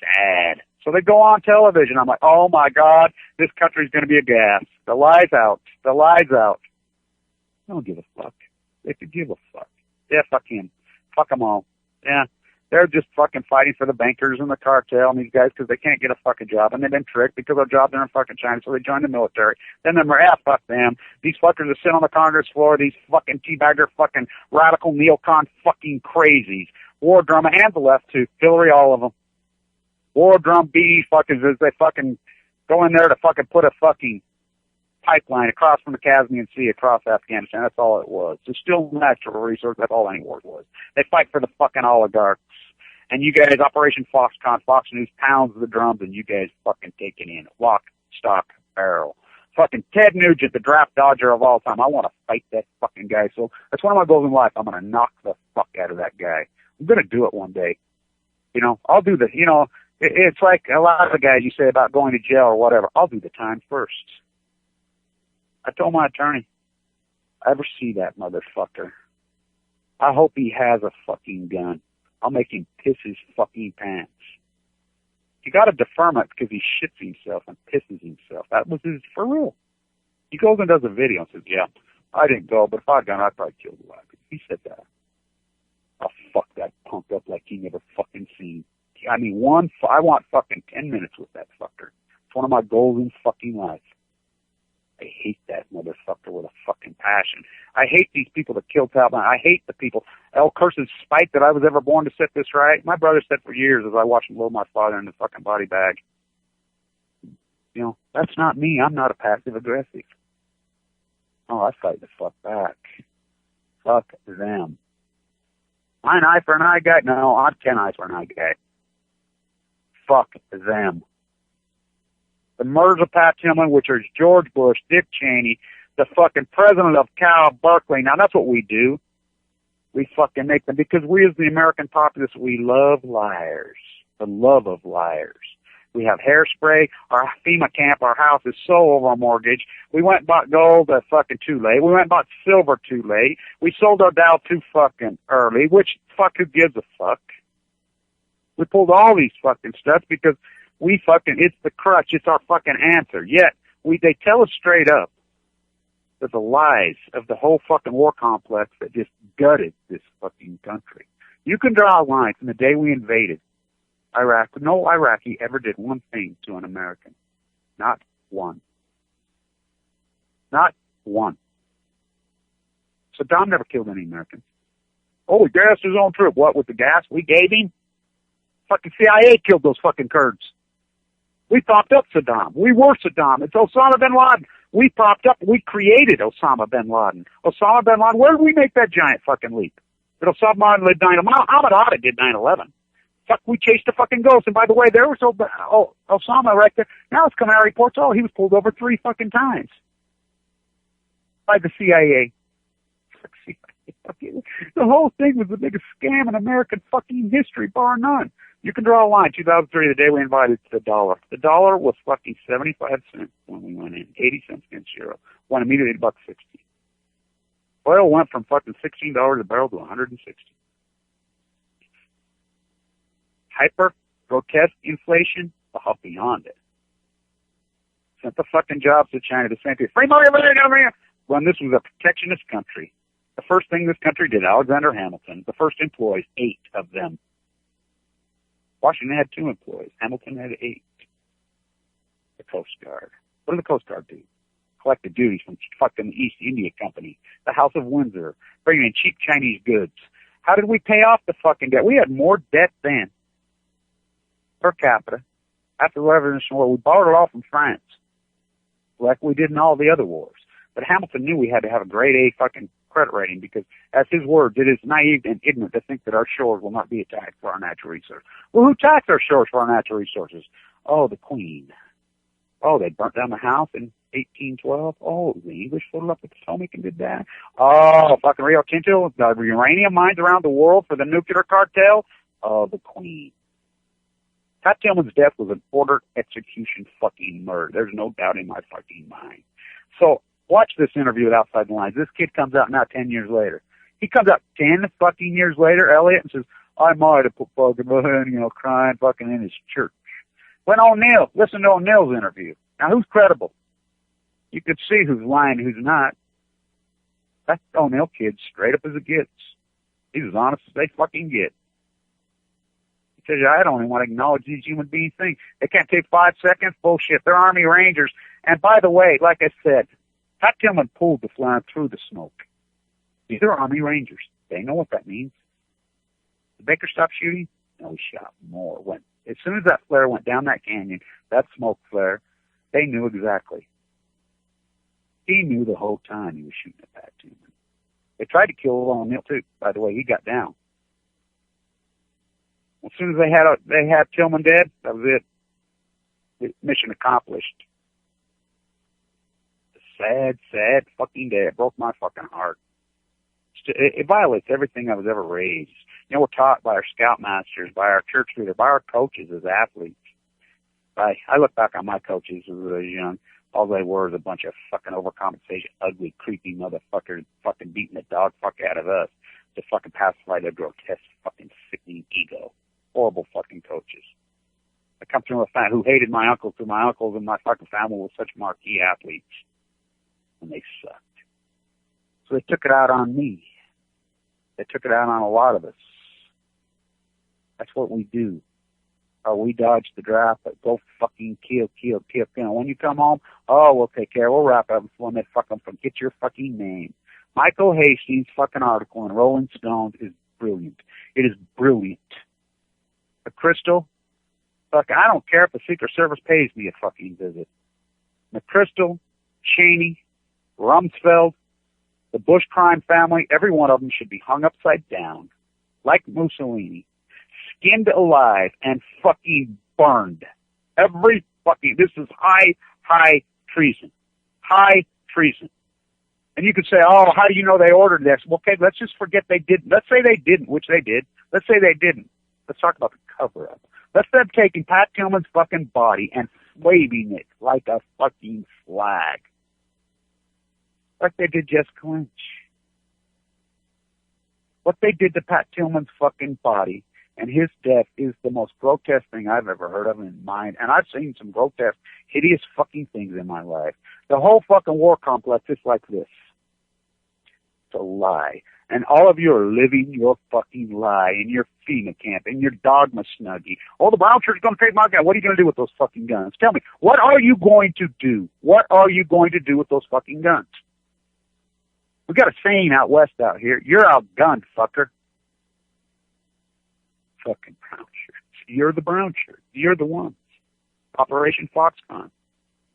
Sad. So they go on television. I'm like, oh my God, this country's going to be a gas. The lie's out. The lie's out. I don't give a fuck. They could give a fuck. Yeah, fuck him. Fuck them all. Yeah. They're just fucking fighting for the bankers and the cartel and these guys because they can't get a fucking job. And they've been tricked because their jobs are in fucking China, so they join the military. Then they're, fuck them. These fuckers that sit on the Congress floor, these fucking teabagger fucking radical neocon fucking crazies. War drum and the left too. Hillary, all of them. War drum BD fuckers as they fucking go in there to fucking put a fucking pipeline across from the Caspian Sea across Afghanistan. That's all it was. It's still natural resource. That's all any war was. They fight for the fucking oligarchs. And you guys, Operation Foxconn, Fox News pounds the drums and you guys fucking take it in. Lock, stock, barrel. Fucking Ted Nugent, the draft dodger of all time. I want to fight that fucking guy. So that's one of my goals in life. I'm going to knock the fuck out of that guy. I'm going to do it one day. You know, I'll do the, you know, it's like a lot of the guys you say about going to jail or whatever. I'll do the time first. I told my attorney, I ever see that motherfucker, I hope he has a fucking gun. I'll make him piss his fucking pants. You gotta deferment it because he shits himself and pisses himself. That was his, for real. He goes and does a video and says, yeah, I didn't go, but if I'd gone, I'd probably killed the guy. He said that. I'll fuck that punk up like he never fucking seen. I mean, I want fucking 10 minutes with that fucker. It's one of my goals in fucking life. I hate that motherfucker with a fucking passion. I hate these people that kill Taliban. I hate the people. El cursed spite that I was ever born to set this right. My brother said for years as I watched him load my father in the fucking body bag. You know, that's not me. I'm not a passive aggressive. Oh, I fight the fuck back. Fuck them. I'm an eye for an eye guy. No, I'm 10 eyes for an eye guy. Fuck them. The murders of Pat Tillman, which are George Bush, Dick Cheney, the fucking president of Cal Berkeley. Now, that's what we do. We fucking make them, because we as the American populace, we love liars. The love of liars. We have hairspray. Our FEMA camp, our house is so over our mortgage. We went and bought gold fucking too late. We went and bought silver too late. We sold our Dow too fucking early, which fuck who gives a fuck? We pulled all these fucking stuff because we fucking, it's the crutch, it's our fucking answer. Yet, they tell us straight up that the lies of the whole fucking war complex that just gutted this fucking country. You can draw a line from the day we invaded Iraq. No Iraqi ever did one thing to an American. Not one. Not one. Saddam never killed any Americans. Oh, he gassed his own troop. What, with the gas we gave him? Fucking CIA killed those fucking Kurds. We propped up Saddam. We were Saddam. It's Osama bin Laden. We popped up. We created Osama bin Laden. Osama bin Laden, where did we make that giant fucking leap? That Osama bin Laden, Ahmad did 9/11. Fuck, we chased a fucking ghost. And by the way, there was Osama right there. Now it's coming out of reports, he was pulled over 3 fucking times by the CIA. The whole thing was the biggest scam in American fucking history, bar none. You can draw a line. 2003, the day we invited the dollar. The dollar was fucking 75 cents when we went in. 80 cents against euro. Went immediately to $1.60. Oil went from fucking $16 a barrel to $160. Hyper grotesque inflation, beyond it. Sent the fucking jobs to China to send free money over there. When this was a protectionist country, the first thing this country did, Alexander Hamilton, the first employees, 8 of them. Washington had 2 employees. Hamilton had 8. The Coast Guard. What did the Coast Guard do? Collect the duties from fucking the East India Company, the House of Windsor, bringing in cheap Chinese goods. How did we pay off the fucking debt? We had more debt then, per capita, after the Revolutionary War. We borrowed it all from France, like we did in all the other wars. But Hamilton knew we had to have a grade A fucking credit rating because, as his words, it is naive and ignorant to think that our shores will not be attacked for our natural resources. Well, who attacked our shores for our natural resources? Oh, the Queen. Oh, they burnt down the house in 1812. Oh, the English floated up the Potomac and did that. Oh, fucking Rio Tinto, the uranium mines around the world for the nuclear cartel. Oh, the Queen. Pat Tillman's death was an ordered execution fucking murder. There's no doubt in my fucking mind. So, watch this interview with Outside the Lines. This kid comes out now 10 years later. He comes out 10 fucking years later, Elliot, and says, I might have put fucking my crying fucking in his church. When O'Neill, listen to O'Neill's interview. Now, who's credible? You could see who's lying, who's not. That O'Neill kid, straight up as it gets. He's as honest as they fucking get. He says, I don't even want to acknowledge these human being things. They can't take 5 seconds. Bullshit. They're Army Rangers. And by the way, like I said, Pat Tillman pulled the flare through the smoke. These are Army Rangers. They know what that means. The Baker stopped shooting? No, he shot more. As soon as that flare went down that canyon, that smoke flare, they knew exactly. He knew the whole time he was shooting at Pat Tillman. They tried to kill O'Neill too. By the way, he got down. As soon as they had Tillman dead, that was it. Mission accomplished. Sad, sad fucking day. It broke my fucking heart. It violates everything I was ever raised. You know, we're taught by our scoutmasters, by our church leader, by our coaches as athletes. I look back on my coaches as I was young. All they were was a bunch of fucking overcompensation, ugly, creepy motherfuckers fucking beating the dog fuck out of us to fucking pacify their grotesque fucking sickening ego. Horrible fucking coaches. I come from a family who hated my uncles, and my uncles and my fucking family were such marquee athletes. And they sucked. So they took it out on me. They took it out on a lot of us. That's what we do. We dodge the draft, but go fucking kill. When you come home, we'll take care. We'll wrap up when they fucking forget your fucking name. Michael Hastings' fucking article in Rolling Stones is brilliant. It is brilliant. The Crystal, I don't care if the Secret Service pays me a fucking visit. McChrystal, Cheney, Rumsfeld, the Bush crime family, every one of them should be hung upside down, like Mussolini, skinned alive, and fucking burned. This is high treason. High treason. And you could say, how do you know they ordered this? Well, okay, let's just forget they didn't. Let's say they didn't, which they did. Let's say they didn't. Let's talk about the cover-up. Let's them taking Pat Tillman's fucking body and waving it like a fucking flag. Like they did Jess Clinch. What they did to Pat Tillman's fucking body and his death is the most grotesque thing I've ever heard of in mine. And I've seen some grotesque, hideous fucking things in my life. The whole fucking war complex is like this. It's a lie. And all of you are living your fucking lie in your FEMA camp, in your DOGMA snuggie. The brown church is going to take my gun. What are you going to do with those fucking guns? Tell me, what are you going to do? What are you going to do with those fucking guns? We got a saying out west out here. You're outgunned, fucker. Fucking brown shirts. You're the brown shirt. You're the ones. Operation Foxconn.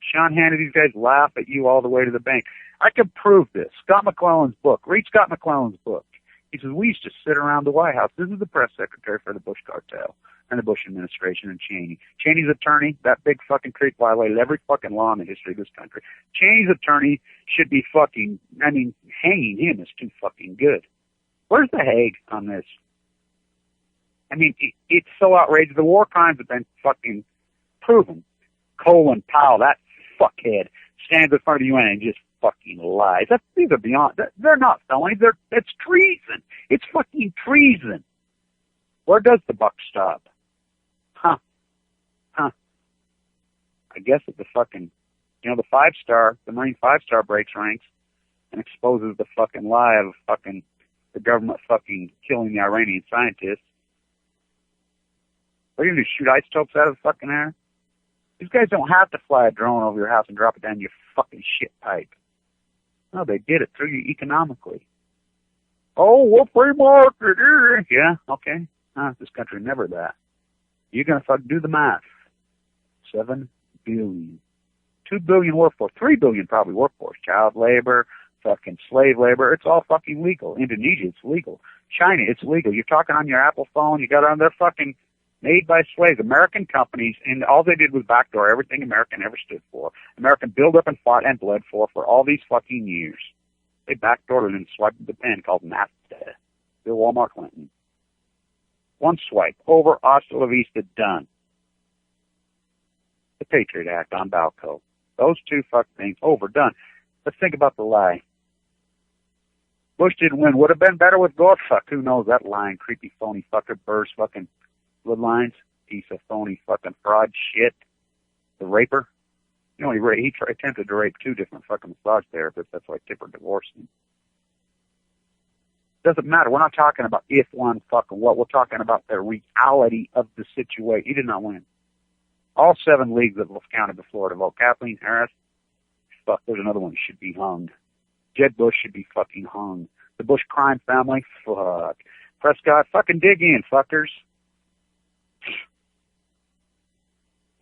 Sean Hannity's guys laugh at you all the way to the bank. I can prove this. Scott McClellan's book. Read Scott McClellan's book. He says, we used to sit around the White House. This is the press secretary for the Bush cartel and the Bush administration and Cheney. Cheney's attorney, that big fucking creep violated every fucking law in the history of this country. Cheney's attorney should be hanging him is too fucking good. Where's the Hague on this? I mean, it's so outrageous. The war crimes have been fucking proven. Colin Powell, that fuckhead, stands in front of the UN and just fucking lies. These are beyond. They're not felonies. It's treason. It's fucking treason. Where does the buck stop? Huh. I guess at the fucking, the 5-star, the Marine 5-star breaks ranks and exposes the fucking lie of fucking the government fucking killing the Iranian scientists. What are you going to do, shoot isotopes out of the fucking air? These guys don't have to fly a drone over your house and drop it down your fucking shit pipe. No, they did it through you economically. Oh, we're free market. Yeah, okay. This country never that. You're going to fucking do the math. 7 billion. 2 billion workforce. 3 billion probably workforce. Child labor, fucking slave labor. It's all fucking legal. Indonesia, it's legal. China, it's legal. You're talking on your Apple phone. You got it on their fucking made by slaves, American companies, and all they did was backdoor everything American ever stood for. American built up and fought and bled for all these fucking years. They backdoored it and swiped the pen called NAFTA. Bill Walmart Clinton. One swipe. Over, hasta la vista, done. The Patriot Act on Balco. Those two fuck things, over, done. Let's think about the lie. Bush didn't win. Would have been better with Gore. Fuck, who knows that lying, creepy, phony fucker, Burr's fucking bloodlines, piece of phony fucking fraud shit. The raper. He attempted to rape 2 different fucking massage therapists. That's why Tipper divorced him. Doesn't matter. We're not talking about if one fucking what. We're talking about the reality of the situation. He did not win. All 7 leagues that was counted to Florida vote. Kathleen Harris, fuck, there's another one should be hung. Jeb Bush should be fucking hung. The Bush crime family, fuck. Prescott, fucking dig in, fuckers.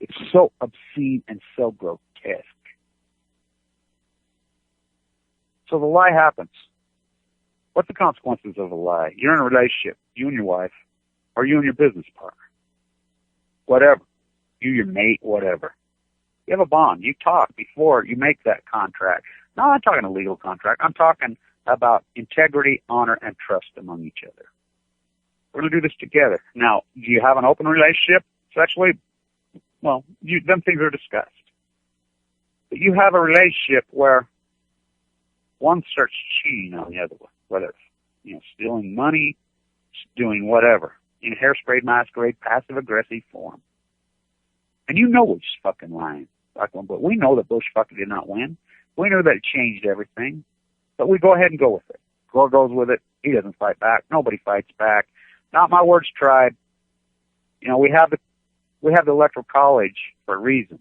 It's so obscene and so grotesque. So the lie happens. What's the consequences of a lie? You're in a relationship, you and your wife, or you and your business partner. Whatever. You, your mate, whatever. You have a bond. You talk before you make that contract. No, I'm not talking a legal contract. I'm talking about integrity, honor, and trust among each other. We're going to do this together. Now, do you have an open relationship sexually? Well, them things are discussed. But you have a relationship where one starts cheating on the other one, whether it's, stealing money, doing whatever, in a hairspray masquerade, passive-aggressive form. And you know he's fucking lying. But we know that Bush fucking did not win. We know that it changed everything. But we go ahead and go with it. Gore goes with it. He doesn't fight back. Nobody fights back. Not my words tried. We have the Electoral College for a reason.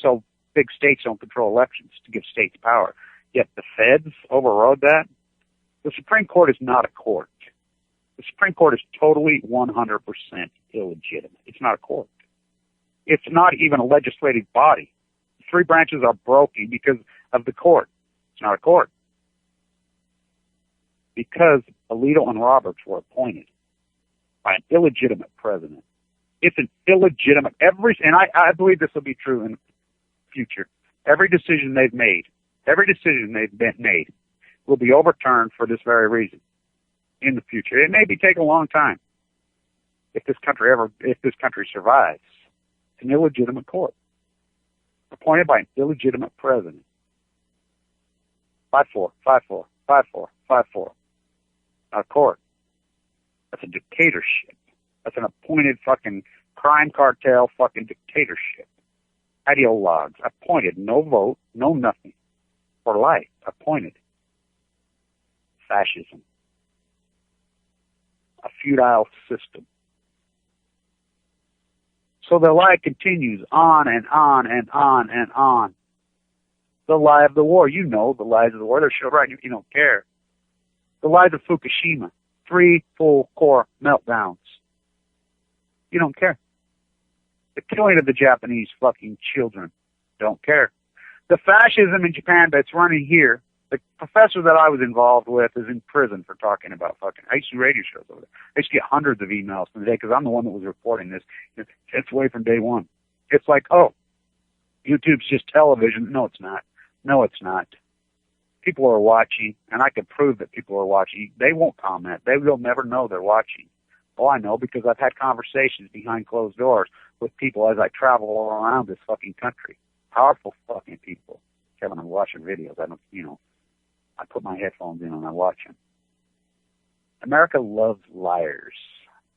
So big states don't control elections to give states power. Yet the feds overrode that. The Supreme Court is not a court. The Supreme Court is totally 100% illegitimate. It's not a court. It's not even a legislative body. The 3 branches are broken because of the court. It's not a court. Because Alito and Roberts were appointed by an illegitimate president. It's an illegitimate, and I believe this will be true in the future. Every decision they've made will be overturned for this very reason in the future. It may take a long time if this country survives. It's an illegitimate court appointed by an illegitimate president. 5-4, 5-4, 5-4, 5-4. Not a court. That's a dictatorship. That's an appointed fucking crime cartel fucking dictatorship. Ideologues. Appointed. No vote. No nothing. For life. Appointed. Fascism. A feudal system. So the lie continues on and on and on and on. The lie of the war. You know the lies of the war. They're sure right. You don't care. The lies of Fukushima. 3 full core meltdowns. You don't care. The killing of the Japanese fucking children. Don't care. The fascism in Japan that's running here, the professor that I was involved with is in prison for talking about fucking. I used to do radio shows over there. I used to get hundreds of emails from the day because I'm the one that was reporting this. It's away from day one. It's like, oh, YouTube's just television. No, it's not. No, it's not. People are watching, and I can prove that people are watching. They won't comment. They will never know they're watching. Oh, I know because I've had conversations behind closed doors with people as I travel all around this fucking country. Powerful fucking people. Kevin, I'm watching videos. I put my headphones in and I watch them. America loves liars.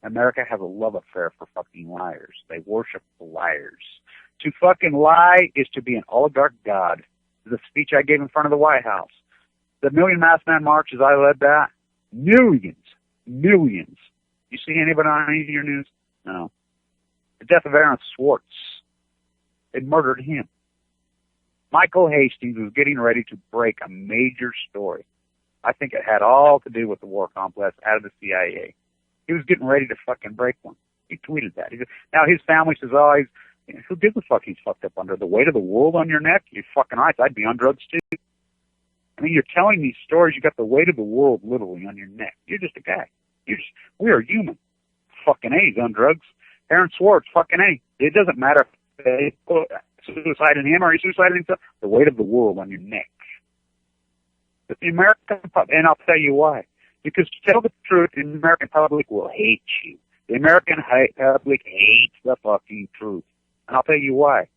America has a love affair for fucking liars. They worship the liars. To fucking lie is to be an oligarch god. The speech I gave in front of the White House. The Million Masked Man marches, I led that. Millions. You see anybody on any of your news? No. The death of Aaron Swartz. They murdered him. Michael Hastings was getting ready to break a major story. I think it had all to do with the war complex out of the CIA. He was getting ready to fucking break one. He tweeted that. Now his family says, oh, who gives a fuck he's fucked up under? The weight of the world on your neck? You're fucking right. I'd be on drugs too. I mean, you're telling these stories. You got the weight of the world literally on your neck. You're just a guy. We are human. Fucking A, he's on drugs. Aaron Swartz, fucking A. It doesn't matter if they put suicide in him or he suicided himself. The weight of the world on your neck. But the American public, and I'll tell you why. Because to tell the truth, the American public will hate you. The American public hates the fucking truth. And I'll tell you why.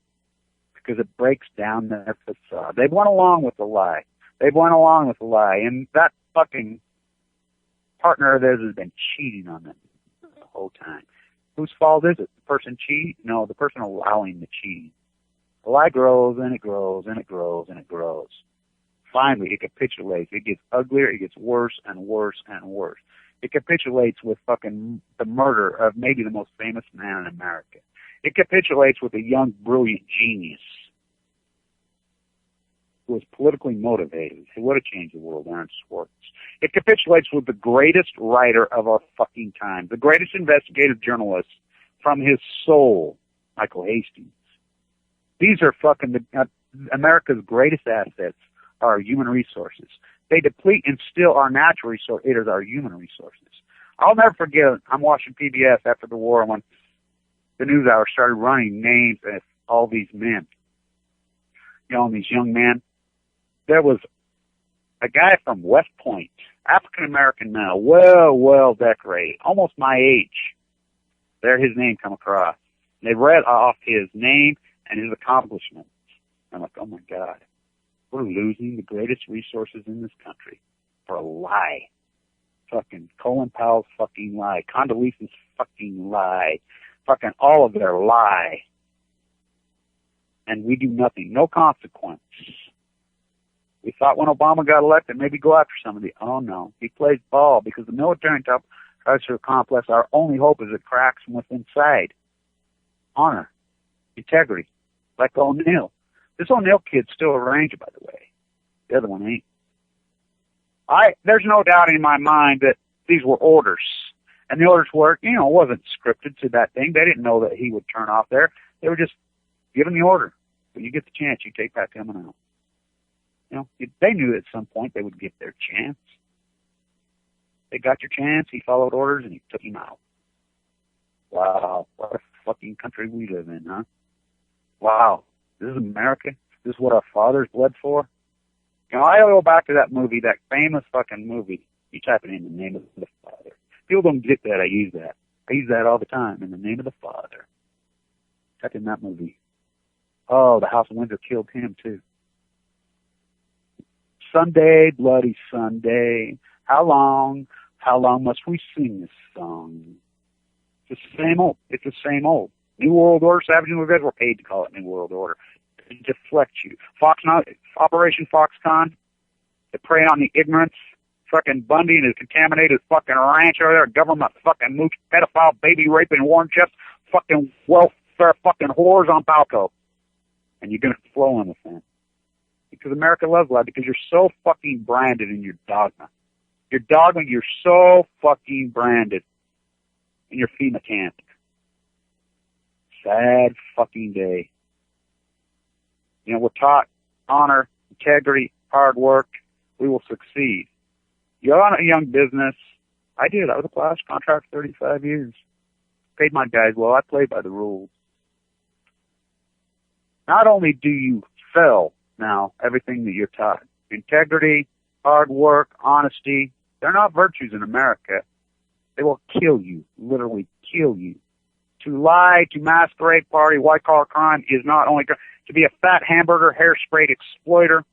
Because it breaks down their facade. They've went along with the lie. And that fucking partner of theirs has been cheating on them the whole time. Whose fault is it? The person cheating? No, the person allowing the cheating. The lie grows and it grows and it grows and it grows. Finally, it capitulates. It gets uglier. It gets worse and worse and worse. It capitulates with fucking the murder of maybe the most famous man in America. It capitulates with a young, brilliant genius who was politically motivated, who would have changed the world, Aaron Swartz. It capitulates with the greatest writer of our fucking time, the greatest investigative journalist from his soul, Michael Hastings. These are fucking America's greatest assets are our human resources. They deplete and steal our natural resources. It is our human resources. I'll never forget, I'm watching PBS after the war when the news hour started running names of all these men. You know, and these young men. There was a guy from West Point, African-American male, well decorated, almost my age. There his name come across. They read off his name and his accomplishments. I'm like, oh my God, we're losing the greatest resources in this country for a lie. Fucking Colin Powell's fucking lie. Condoleezza's fucking lie. Fucking all of their lie. And we do nothing. No consequence. We thought when Obama got elected, maybe go after somebody. Oh no. He plays ball because the military tries to accomplish our only hope is it cracks from within inside. Honor. Integrity. Like O'Neill. This O'Neill kid's still a Ranger, by the way. The other one ain't. There's no doubt in my mind that these were orders. And the orders were, it wasn't scripted to that thing. They didn't know that he would turn off there. They were just given the order. When you get the chance, you take that coming out. They knew at some point they would get their chance. They got your chance. He followed orders and he took him out. Wow. What a fucking country we live in, huh? Wow. This is America? This is what our fathers bled for? I go back to that movie, that famous fucking movie. You type it in the name of the Father. People don't get that. I use that. I use that all the time. In the name of the Father. Type in that movie. Oh, the House of Windsor killed him too. Sunday, bloody Sunday. How long must we sing this song? It's the same old. It's the same old. New World Order, Savage and Revenge, we're paid to call it New World Order. To deflect you. Operation Foxconn, to prey on the ignorance. Fucking Bundy and his contaminated fucking ranch over there, government fucking mooch, pedophile, baby raping, warm chest, fucking welfare fucking whores on Balco. And you're going to flow in with them. Because America loves lie, because you're so fucking branded in your dogma. Your dogma, you're so fucking branded in your FEMA camp. Sad fucking day. We're taught honor, integrity, hard work, we will succeed. You're on a young business. I did. I was a flash contract for 35 years. Paid my guys well. I played by the rules. Not only do you fail now everything that you're taught, integrity, hard work, honesty, they're not virtues in America. They will kill you, literally kill you. To lie, to masquerade, party, white-collar crime is not only to be a fat hamburger, hair-sprayed exploiter.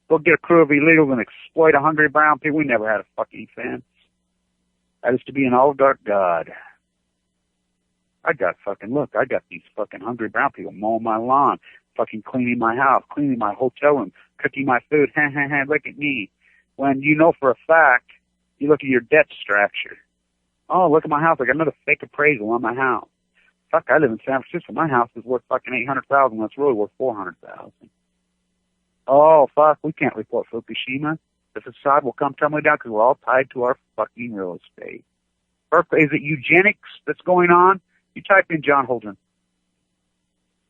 Go get a crew of illegals and exploit a hungry brown people. We never had a fucking fence. That is to be an oligarch god. I got these fucking hungry brown people mowing my lawn, fucking cleaning my house, cleaning my hotel room, cooking my food. Look at me. When you know for a fact, you look at your debt structure. Oh, look at my house. I got another fake appraisal on my house. Fuck, I live in San Francisco. My house is worth fucking $800,000. That's really worth $400,000. Oh, fuck, we can't report Fukushima. The facade will come tumbling down because we're all tied to our fucking real estate. Is it eugenics that's going on? You type in John Holdren.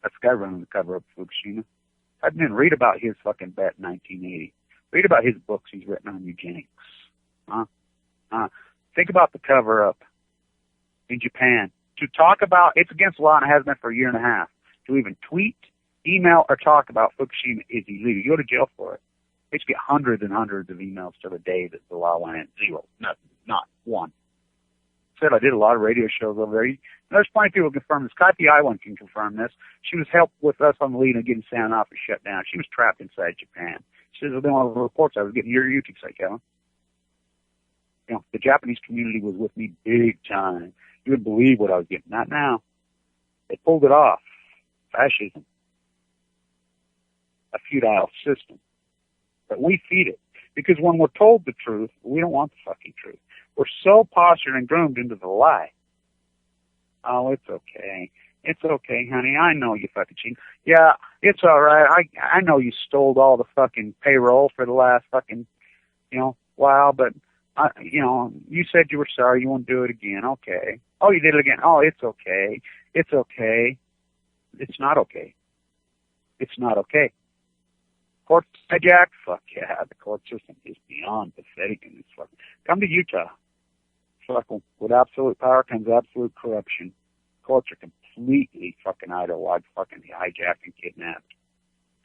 That's the guy running the cover of Fukushima. Type in and read about his fucking bet in 1980. Read about his books he's written on eugenics. Think about the cover-up in Japan. To talk about, it's against the law and it has been for a year and a half. To even tweet, email, or talk about Fukushima is illegal. You go to jail for it. They just get hundreds and hundreds of emails to the day that the law went in. Zero. Not one. Said I did a lot of radio shows over there. There's plenty of people who confirm this. Kaipi Iwan can confirm this. She was helped with us on the lead and getting San Office shut down. She was trapped inside Japan. She says, well, then all the reports I was getting, your YouTube site, Kevin. You know, the Japanese community was with me big time. You wouldn't believe what I was getting. Not now. They pulled it off. Fascism. A feudal system. But we feed it. Because when we're told the truth, we don't want the fucking truth. We're so postured and groomed into the lie. Oh, it's okay. It's okay, honey. I know you fucking cheated. Yeah, it's all right. I know you stole all the fucking payroll for the last fucking, while, but, you said you were sorry. You won't do it again. Okay. Oh, you did it again. Oh, it's okay. It's okay. It's not okay. It's not okay. Court hijack? Fuck yeah. The court system is beyond pathetic in this fucking. Come to Utah. Fuck, with absolute power comes absolute corruption. Courts are completely fucking idle-wide, fucking hijacked and kidnapped.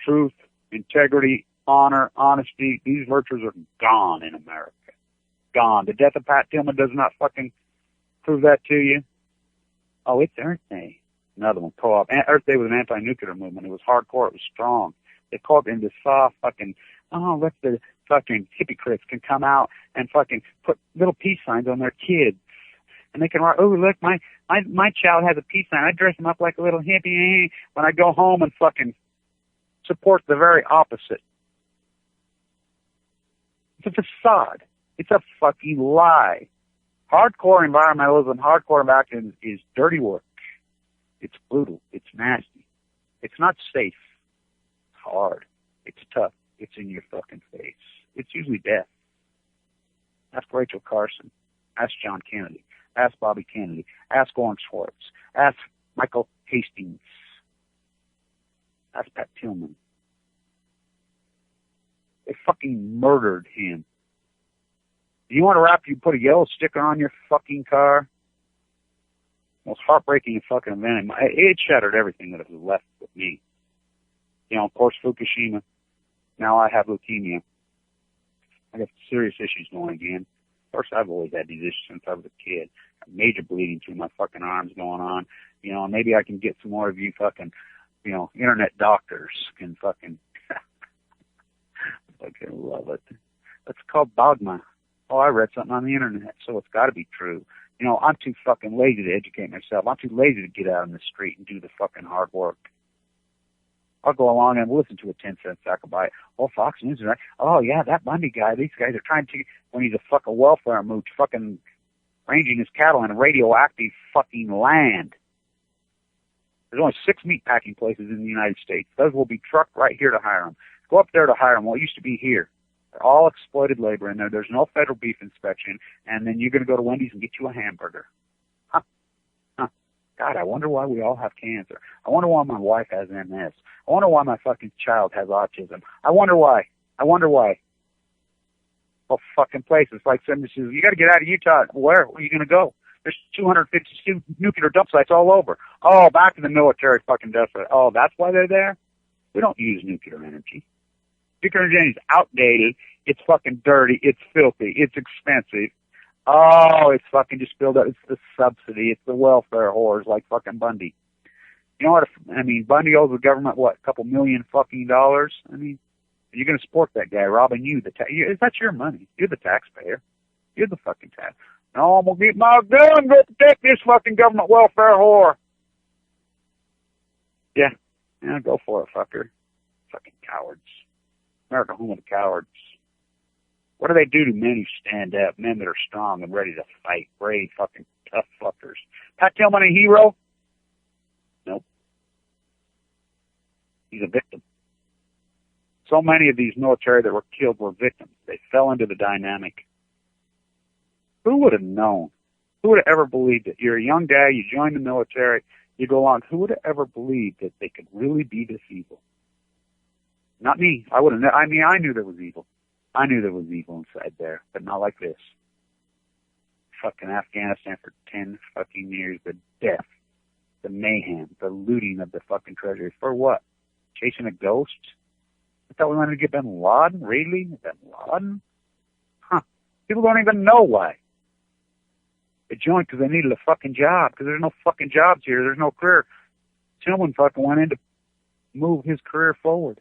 Truth, integrity, honor, honesty, these virtues are gone in America. Gone. The death of Pat Tillman does not fucking prove that to you. Oh, it's Earth Day. Another one, co-op. Earth Day was an anti-nuclear movement. It was hardcore. It was strong. They called it into soft fucking, let the fucking hypocrites can come out and fucking put little peace signs on their kids. And they can write, oh, look, my child has a peace sign. I dress him up like a little hippie when I go home and fucking support the very opposite. It's a facade. It's a fucking lie. Hardcore environmentalism, hardcore activism is dirty work. It's brutal. It's nasty. It's not safe. It's hard. It's tough. It's in your fucking face. It's usually death. Ask Rachel Carson. Ask John Kennedy. Ask Bobby Kennedy. Ask Oren Schwartz. Ask Michael Hastings. Ask Pat Tillman. They fucking murdered him. Do you want to wrap, you put a yellow sticker on your fucking car? Most heartbreaking fucking event. It shattered everything that was left with me. Of course, Fukushima. Now I have leukemia. I got serious issues going again. Of course, I've always had these issues since I was a kid. Major bleeding through my fucking arms going on. Maybe I can get some more of you fucking, internet doctors can fucking, fucking love it. That's called DOGMA. Oh, I read something on the internet, so it's got to be true. I'm too fucking lazy to educate myself. I'm too lazy to get out in the street and do the fucking hard work. I'll go along and listen to a 10-cent soundbite. Oh, Fox News is right. Oh, yeah, that Bundy guy, these guys are trying to, when he's a fucking welfare mooch, fucking ranging his cattle in a radioactive fucking land. There's only 6 meat packing places in the United States. Those will be trucked right here to hire them. Go up there to hire them. Well, it used to be here. They're all exploited labor in there. There's no federal beef inspection. And then you're going to go to Wendy's and get you a hamburger. God, I wonder why we all have cancer. I wonder why my wife has MS. I wonder why my fucking child has autism. I wonder why. I wonder why. Well, fucking places like somebody says, you got to get out of Utah. Where are you going to go? There's 250 nuclear dump sites all over. Oh, back to the military fucking dump site. Oh, that's why they're there? We don't use nuclear energy. Nuclear energy is outdated. It's fucking dirty. It's filthy. It's expensive. Oh, it's fucking just built up. It's the subsidy. It's the welfare whores like fucking Bundy. You know what? I mean, Bundy owes the government, what, a couple $million fucking dollars? I mean, you're going to support that guy robbing you. That's your money. You're the taxpayer. You're the fucking tax. No, I'm going to get my gun and go protect this fucking government welfare whore. Yeah, go for it, fucker. Fucking cowards. America home of the cowards. What do they do to men who stand up, men that are strong and ready to fight, brave fucking tough fuckers? Pat Tillman a hero? Nope. He's a victim. So many of these military that were killed were victims. They fell into the dynamic. Who would have known? Who would have ever believed it? You're a young guy, you join the military, you go on. Who would have ever believed that they could really be this evil? Not me. I would have. I mean, I knew there was evil. I knew there was evil inside there, but not like this. Fucking Afghanistan for 10 fucking years, the death, the mayhem, the looting of the fucking treasury. For what? Chasing a ghost? I thought we wanted to get Bin Laden? Really? Bin Laden? Huh. People don't even know why. They joined because they needed a fucking job, because there's no fucking jobs here. There's no career. Tillman fucking went in to move his career forward,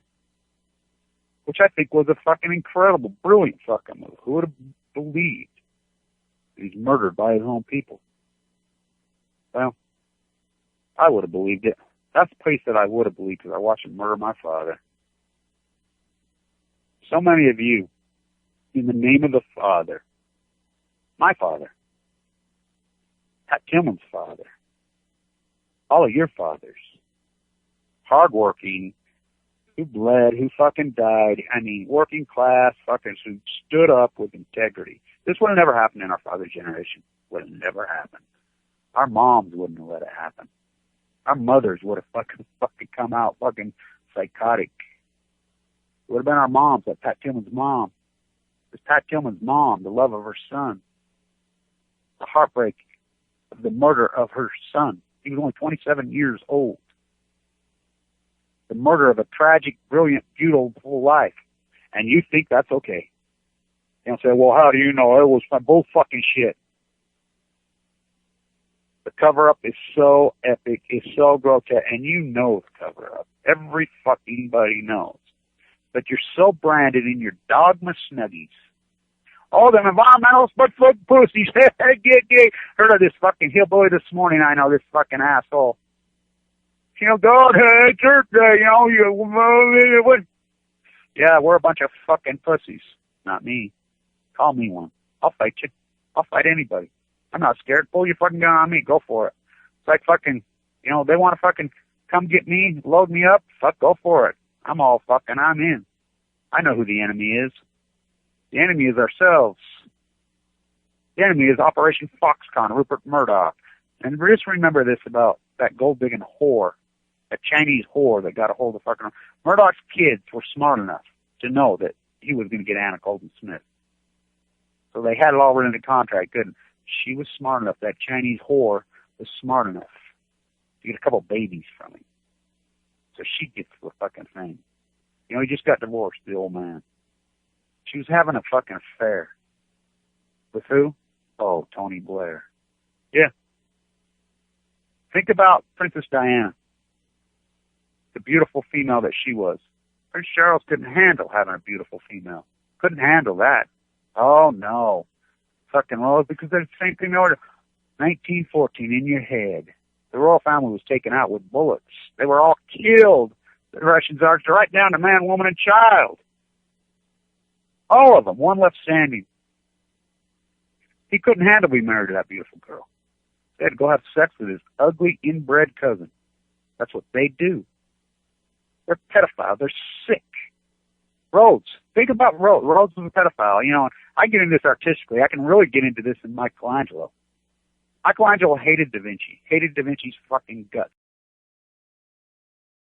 which I think was a fucking incredible, brilliant fucking move. Who would have believed that he's murdered by his own people? Well, I would have believed it. That's the place that I would have believed, because I watched him murder my father. So many of you, in the name of the Father, my father, Pat Tillman's father, all of your fathers, hardworking, who bled, who fucking died, I mean, working class fuckers who stood up with integrity. This would have never happened in our father's generation. Would have never happened. Our moms wouldn't have let it happen. Our mothers would have fucking come out fucking psychotic. It would have been our moms, like Pat Tillman's mom. It was Pat Tillman's mom, the love of her son. The heartbreak of the murder of her son. He was only 27 years old. The murder of a tragic, brilliant, beautiful life. And you think that's okay. You don't say, well, how do you know? It was bull fucking shit. The cover-up is so epic, it's so grotesque, and you know the cover-up. Every fucking body knows. But you're so branded in your DOGMA Snuggies. All them environmental foot pussies. Heard of this fucking hillbilly this morning, I know, this fucking asshole. You know, God hates Earth Day, Yeah, we're a bunch of fucking pussies. Not me. Call me one. I'll fight you. I'll fight anybody. I'm not scared. Pull your fucking gun on me. Go for it. It's like fucking, they want to fucking come get me, load me up. Fuck, go for it. I'm in. I know who the enemy is. The enemy is ourselves. The enemy is Operation Foxconn, Rupert Murdoch. And just remember this about that gold-digging whore, that Chinese whore that got a hold of fucking... Murdoch's kids were smart enough to know that he was going to get Anna Colton Smith. So they had it all written into contract, couldn't. She was smart enough, that Chinese whore was smart enough to get a couple babies from him. So she gets the fucking thing. He just got divorced, the old man. She was having a fucking affair. With who? Oh, Tony Blair. Yeah. Think about Princess Diana. The beautiful female that she was. Prince Charles couldn't handle having a beautiful female. Couldn't handle that. Oh, no. Fucking well, because they're the same thing they ordered. 1914, in your head. The royal family was taken out with bullets. They were all killed. The Russian Tsars, right down to man, woman, and child. All of them. One left standing. He couldn't handle being married to that beautiful girl. They had to go have sex with his ugly, inbred cousin. That's what they do. They're pedophiles. They're sick. Rhodes. Think about Rhodes. Rhodes was a pedophile. I get into this artistically. I can really get into this in Michelangelo. Michelangelo hated Da Vinci, hated Da Vinci's fucking guts.